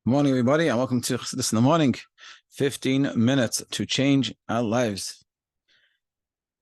Good morning, everybody, and welcome to this in the morning. 15 minutes to change our lives.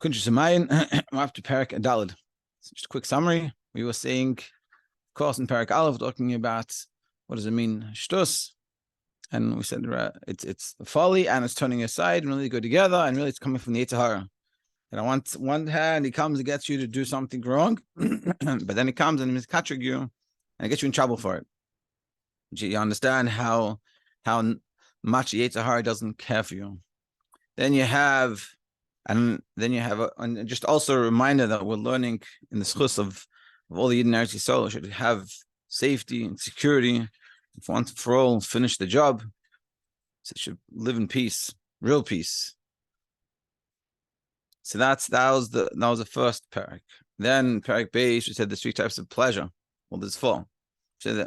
Kuntres, we're after Parak Adalid. Just a quick summary. We were saying, of course, in Parak Aleph, talking about what does it mean, shtus, and we said it's folly and it's turning aside, and really go together, and really it's coming from the Yetzer Hara. And on one hand, he comes and gets you to do something wrong, but then he comes and he's catching you and gets you in trouble for it. You understand how much the Yetzer Hara doesn't care for you. Then you have and just also a reminder that we're learning in the schus of all the Yidden Eretz Yisrael should have safety and security, once and for all, finish the job. So it should live in peace, real peace. So that was the first parak. Then parak Beis, we said there's three types of pleasure. Well, there's four.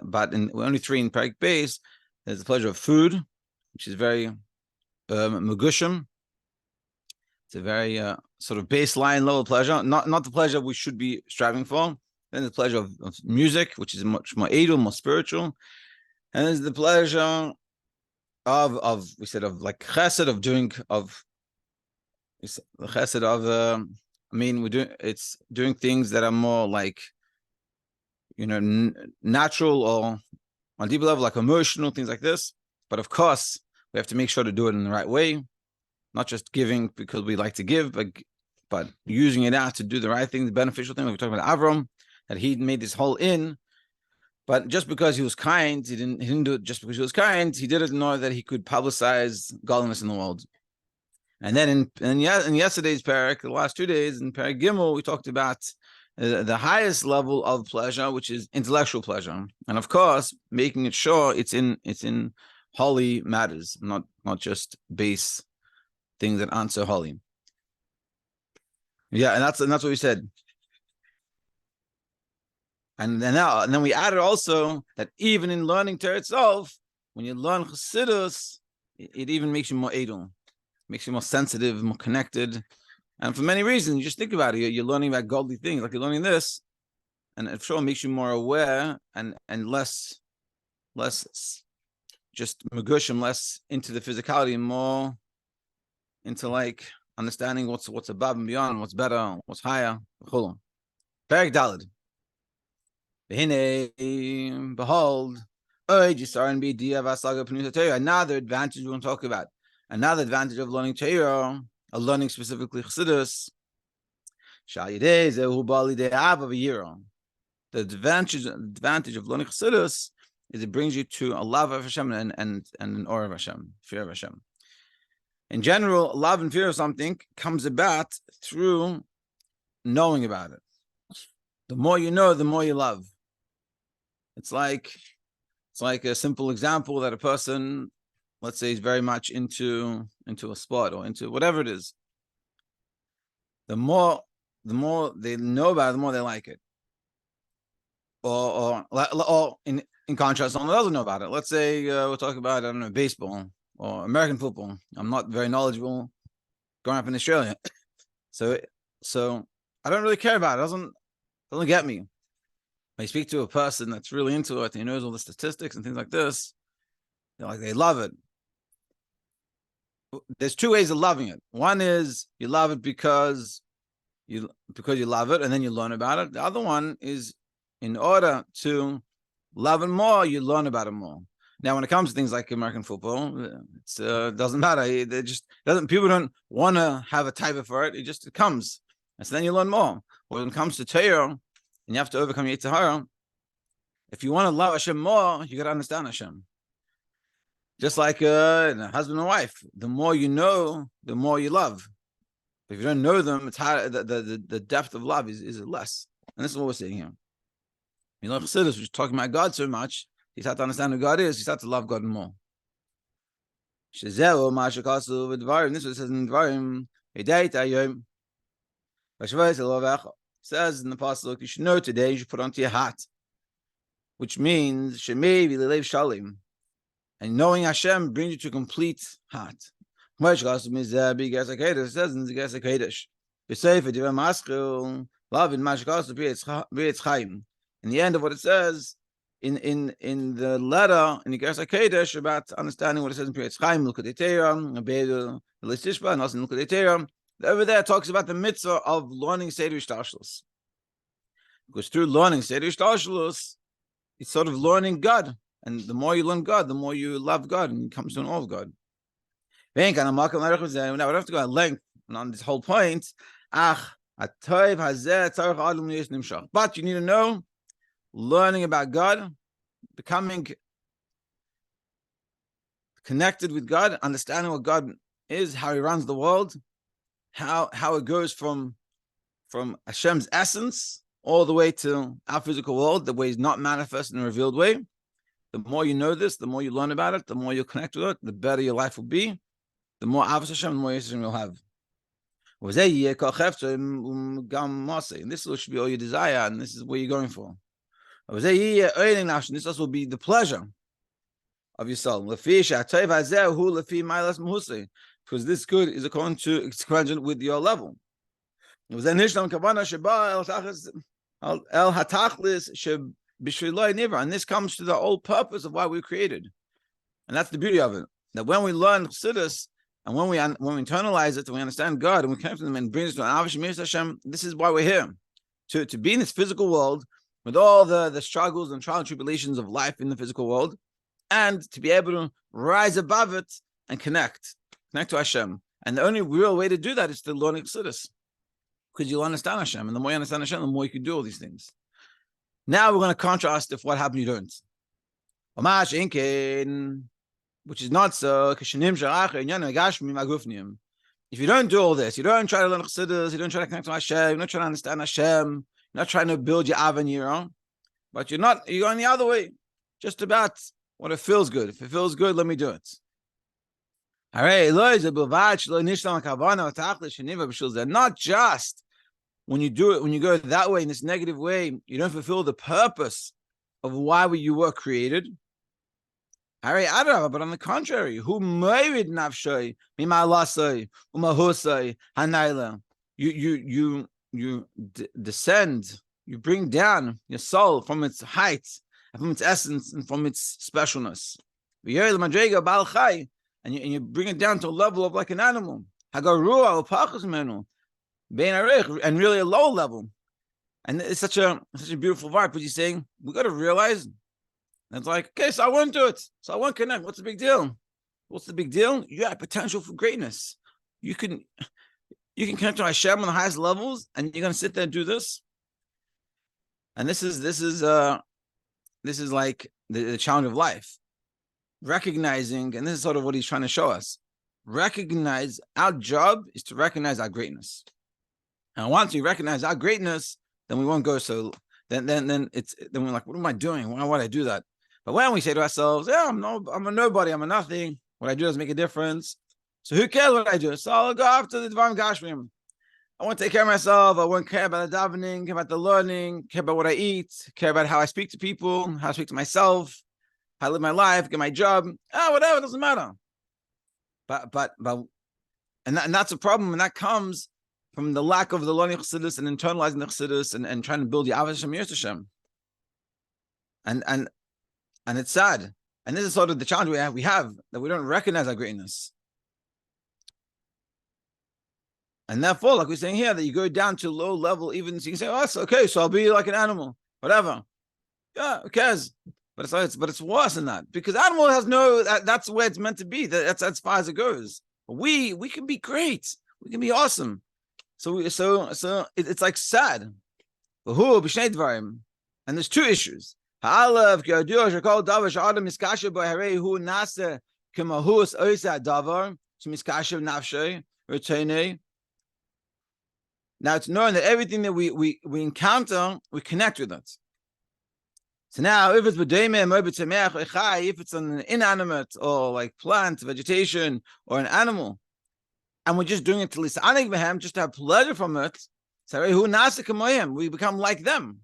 But we're only three in parak Beis. There's the pleasure of food, which is very megushim. It's a very sort of baseline level pleasure, not the pleasure we should be striving for. Then there's the pleasure of music, which is much more edel, more spiritual. And there's the pleasure of we said of like chesed, of doing of the chesed of it's doing things that are more like, natural or on deeper level, like emotional things like this. But of course, we have to make sure to do it in the right way, not just giving because we like to give, but using it out to do the right thing, the beneficial thing. Like we're talking about Avraham, that he made this whole but just because he was kind, he didn't do it just because he was kind. He did it in order that he could publicize godliness in the world. And then in yesterday's parak, the last 2 days in parak Gimel, we talked about the highest level of pleasure, which is intellectual pleasure, and of course, making it sure it's in holy matters, not just base things that aren't so holy. Yeah, and that's what we said. And then we added also that even in learning Torah itself, when you learn Chassidus, it even makes you more edel, makes you more sensitive, more connected. And for many reasons, you just think about it. You're learning about godly things, like you're learning this, and it sure makes you more aware and less just megushim, less into the physicality, and more into like understanding what's above and beyond, what's better, what's higher. Perek Daled. Behold, another advantage we're going to talk about. Another advantage of learning Torah, of learning specifically Chassidus. The advantage of learning Chassidus is it brings you to a love of Hashem and an awe of Hashem, fear of Hashem. In general, love and fear of something comes about through knowing about it. The more you know, the more you love. It's like a simple example that a person, let's say, is very much into a sport or into whatever it is. The more they know about it, the more they like it. Or in contrast, someone doesn't know about it. Let's say we're talking about, I don't know, baseball or American football. I'm not very knowledgeable growing up in Australia. So I don't really care about it. It doesn't get me. When you speak to a person that's really into it, and he knows all the statistics and things like this, they love it. There's two ways of loving it. One is you love it because you love it, and then you learn about it. The other one is in order to love it more, you learn about it more. Now, when it comes to things like American football, it doesn't matter. People don't want to have a taiva for it. It comes, and so then you learn more. When it comes to Torah, and you have to overcome Yetzer Hara, if you want to love Hashem more, you got to understand Hashem. Just like a husband and wife, the more you know, the more you love. If you don't know them, it's hard. The depth of love is less. And this is what we're saying here. You know, Chassidus, we're talking about God so much, you start to understand who God is, you start to love God more. This is what it says in Dvarim. It says in the pasuk, you should know today, you should put onto your heart, which means shalim. And knowing Hashem brings you to complete heart. It says in the end of what it says, in the letter in the Gersa Kodesh about understanding what it says in Pirkei Chaim, L'chutei Torah, Abedu, L'Tishba, and also in L'chutei Torah. Over there, it talks about the mitzvah of learning Seder Ishtashlus. Because through learning Seder Ishtashlus, it's sort of learning God. And the more you learn God, the more you love God and you come to know of God. We don't have to go at length on this whole point. But you need to know, learning about God, becoming connected with God, understanding what God is, how He runs the world, how it goes from Hashem's essence all the way to our physical world, the way He's not manifest in a revealed way. The more you know this, the more you learn about it, the more you connect with it, the better your life will be, the more Avos Hashem, the more Hashem you'll have. And this should be all your desire, and this is what you're going for. This also will be the pleasure of your soul. Because this good is according to expansion with your level. And this comes to the whole purpose of why we were created. And that's the beauty of it. That when we learn Chassidus, and when we internalize it, and we understand God, and we connect with Him, and bring us to an Avos Hashem, this is why we're here. To be in this physical world, with all the struggles and trials and tribulations of life in the physical world, and to be able to rise above it and connect to Hashem. And the only real way to do that is to learn Chassidus, because you'll understand Hashem, and the more you understand Hashem, the more you can do all these things. Now we're going to contrast if what happened you don't. Which is not so. If you don't do all this, you don't try to learn Chassidus, you don't try to connect to Hashem, you don't try to understand Hashem, you're not trying to build your avenue, but you're going the other way, just about what it feels good. If it feels good, let me do it. Not just when you do it, when you go that way, in this negative way, you don't fulfill the purpose of why you were created. But on the contrary, you descend, you bring down your soul from its height, from its essence, and from its specialness. And you bring it down to a level of like an animal, and really a low level. And it's such a beautiful vibe, but he's saying, we got to realize, and it's like, okay, so I won't do it. So I won't connect. What's the big deal? What's the big deal? You have potential for greatness. You can connect to Hashem on the highest levels, and you're going to sit there and do this. And this is like the challenge of life. Recognizing, and this is sort of what he's trying to show us. Recognize, our job is to recognize our greatness. And once we recognize our greatness, then we won't go so. Then we're like, what am I doing? Why would I do that? But when we say to ourselves, yeah, I'm a nobody, I'm a nothing. What I do doesn't make a difference. So who cares what I do? So I'll go after the Dvarim Gashmim. I won't take care of myself. I won't care about the davening, care about the learning, care about what I eat, care about how I speak to people, how I speak to myself, how I live my life, get my job. Whatever, it doesn't matter. But that's a problem, and that comes from the lack of the learning Chassidus and internalizing the Chassidus and trying to build the Avos Hashem Yirtzeh Hashem. And it's sad. And this is sort of the challenge we have, that we don't recognize our greatness. And therefore, like we're saying here, that you go down to low level, even so you can say, oh, it's okay, so I'll be like an animal, whatever. Yeah, who cares? But it's worse than that, because animal has that's where it's meant to be. That's as far as it goes. But we can be great. We can be awesome. So it's like sad. And there's two issues. Now it's knowing that everything that we encounter, we connect with it. So now, if it's if it's an inanimate or like plant, vegetation, or an animal, and we're just doing it to lisanig just to have pleasure from it, so we become like them.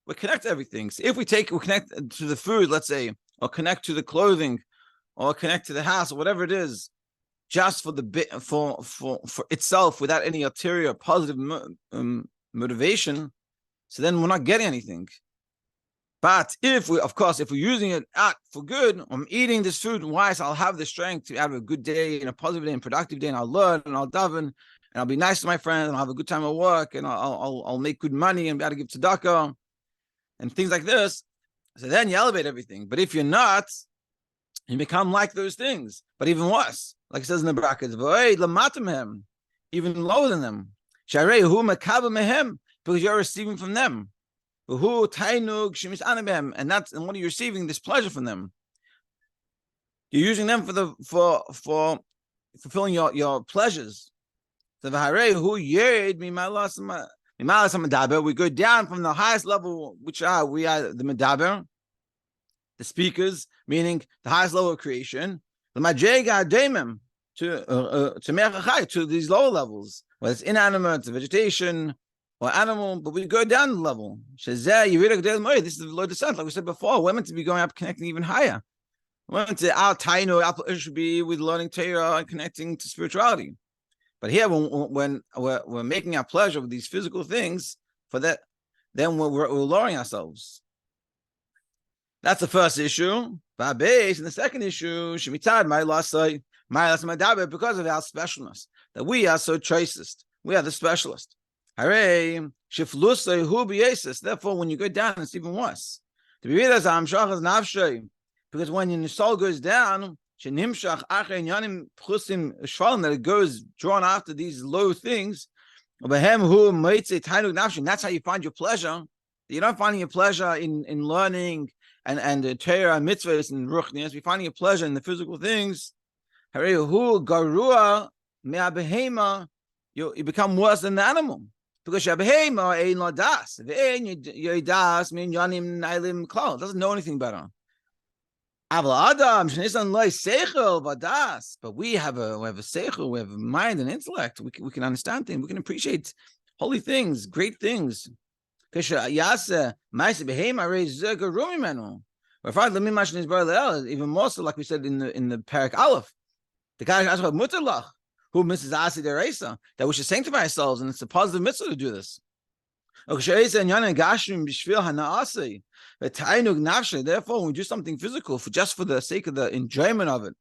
We connect to everything. So if we connect to the food, let's say, or connect to the clothing, or connect to the house, or whatever it is, just for for itself, without any ulterior positive motivation, so then we're not getting anything. But if we're using it for good, I'm eating this food, why? So I'll have the strength to have a good day and a positive day and productive day, and I'll learn and I'll daven and I'll be nice to my friends and I'll have a good time at work and I'll make good money and be able to give tzedakah and things like this. So then you elevate everything. But if you're not, you become like those things. But even worse, like it says in the brackets, even lower than them. Because you're receiving from them. And what are you receiving? This pleasure from them. You're using them for fulfilling your pleasures. So we go down from the highest level, which we are the medaber, the speakers, meaning the highest level of creation, to these lower levels, whether it's inanimate, vegetation, or animal, but we go down the level. This is the Lord descent, like we said before. We're meant to be going up, connecting even higher. We're meant to our taino should be with learning Torah and connecting to spirituality. But here, when we're making our pleasure with these physical things, for that, then we're lowering ourselves. That's the first issue. And the second issue, shemitad my daber, because of our specialness, that we are so choicest. We are the specialist. Therefore, when you go down, it's even worse. Because when your soul goes down, that it goes drawn after these low things, that's how you find your pleasure. You're not finding your pleasure in learning and Torah and mitzvahs and ruchnias. We're finding your pleasure in the physical things. You become worse than the animal. Because it doesn't know anything better. But we have a seichel, we have a mind and intellect. We can understand things. We can appreciate holy things, great things. Even more so, like we said in the Parak Aleph, the guy asked about mutalach, who misses asi deraisa, that we should sanctify ourselves, and it's a positive mitzvah to do this. Therefore, when we do something physical just for the sake of the enjoyment of it,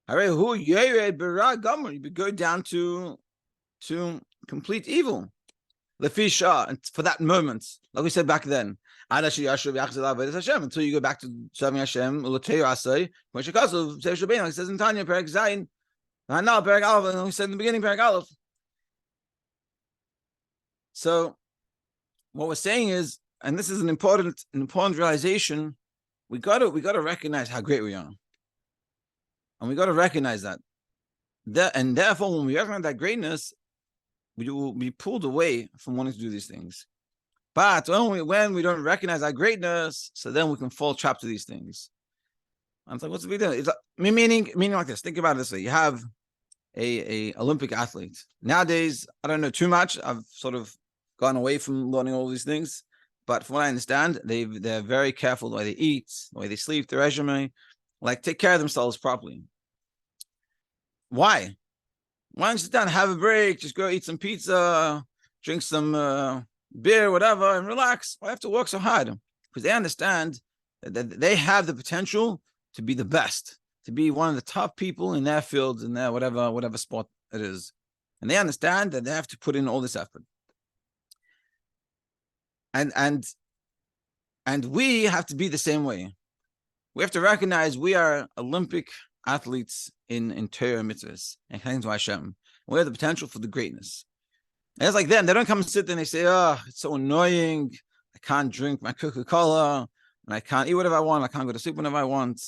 you go down to complete evil. And for that moment, like we said back then, until you go back to serving Hashem, like it says in Tanya, Perek Zayin, Perek Aleph, and we said in the beginning, Perek Aleph. So what we're saying is, and this is an important realization, we got to recognize how great we are, and we got to recognize that. And therefore, when we recognize that greatness, we will be pulled away from wanting to do these things. But when we don't recognize our greatness, so then we can fall trapped to these things. I'm like, what's the big deal? It's like, meaning like this. Think about it this way: you have a Olympic athlete. Nowadays, I don't know too much. I've sort of gone away from learning all these things, but from what I understand, they're very careful the way they eat, the way they sleep, their regimen, like take care of themselves properly. Why? Why don't you sit down, have a break, just go eat some pizza, drink some beer, whatever, and relax? Why have to work so hard? Because they understand that they have the potential to be the best, to be one of the top people in their fields, in their whatever sport it is. And they understand that they have to put in all this effort. And we have to be the same way. We have to recognize we are Olympic athletes in Torah mitzvahs and connecting to Hashem. We have the potential for the greatness. And it's like them. They don't come and sit there and they say, oh, it's so annoying. I can't drink my Coca-Cola and I can't eat whatever I want. I can't go to sleep whenever I want.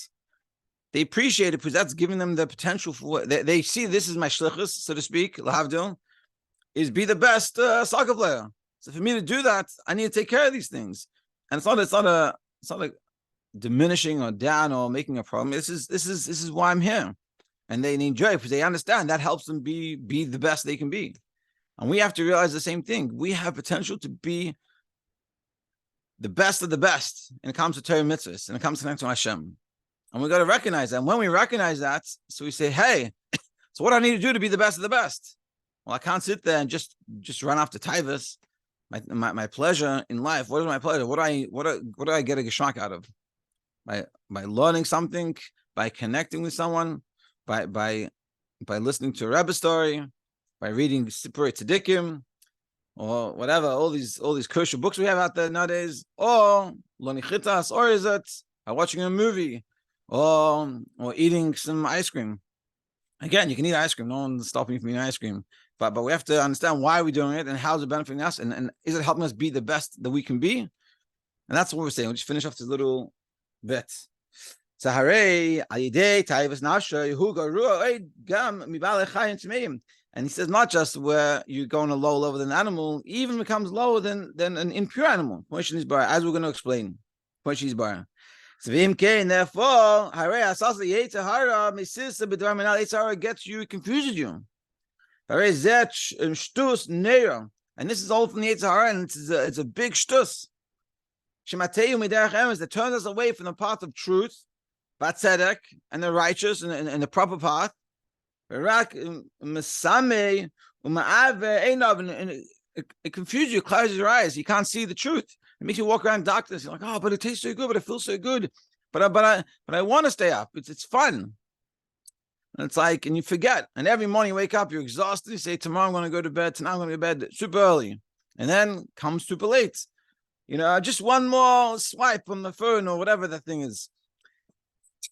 They appreciate it because that's giving them the potential for what they see. This is my shlichus, so to speak, lahavdil, is be the best soccer player. So for me to do that, I need to take care of these things. And it's not like diminishing or down or making a problem. This is why I'm here. And they enjoy it because they understand that helps them be the best they can be. And we have to realize the same thing. We have potential to be the best of the best when it comes to Torah mitzvahs, and it comes to connecting to Hashem. And we got to recognize that. And when we recognize that, so we say, hey, so what do I need to do to be the best of the best? Well, I can't sit there and just run after taivas. my pleasure in life. What is my pleasure? What do I get a geschmack out of? By learning something, by connecting with someone, by listening to a Rebbe story, by reading Sipurei Tzadikim, or whatever, all these kosher books we have out there nowadays, or lonichitas, or is it by watching a movie, or eating some ice cream. Again, you can eat ice cream. No one's stopping you from eating ice cream. But we have to understand why we're doing it and how is it benefiting us, and is it helping us be the best that we can be? And that's what we're saying. We'll just finish off this little bit. So and he says not just where you're going a low level than an animal, even becomes lower than an impure animal. As we're going to explain. So therefore, gets you, confuses you. And this is all from the Yetzer Hara, and it's a big shtus. That turns us away from the path of truth, tzedek, and the righteous, and the proper path. And it confuses you, clouds your eyes. You can't see the truth. It makes you walk around darkness. You're like, oh, but it tastes so good, but it feels so good. But I want to stay up. It's fun. And it's like, and you forget. And every morning you wake up, you're exhausted. You say, tomorrow I'm going to go to bed. Tonight I'm going to go to bed super early. And then comes super late. Just one more swipe on the phone or whatever the thing is.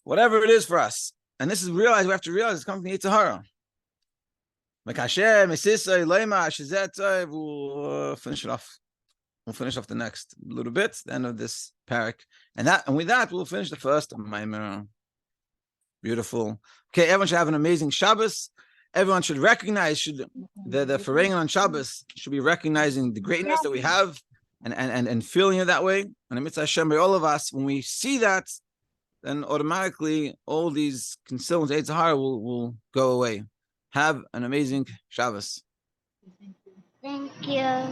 Whatever it is for us. And this is we have to realize it's coming from the Yetzer Hara. We'll finish it off. We'll finish off the next little bit, the end of this parak. And with that, we'll finish the first Maimer. Beautiful. Okay, everyone should have an amazing Shabbos. Everyone should recognize, the Ferengen on Shabbos should be recognizing the greatness that we have and feeling it that way. And the Mitzvah Hashem by all of us, when we see that, then automatically all these concealments, Yetzer Hara will go away. Have an amazing Shabbos. Thank you.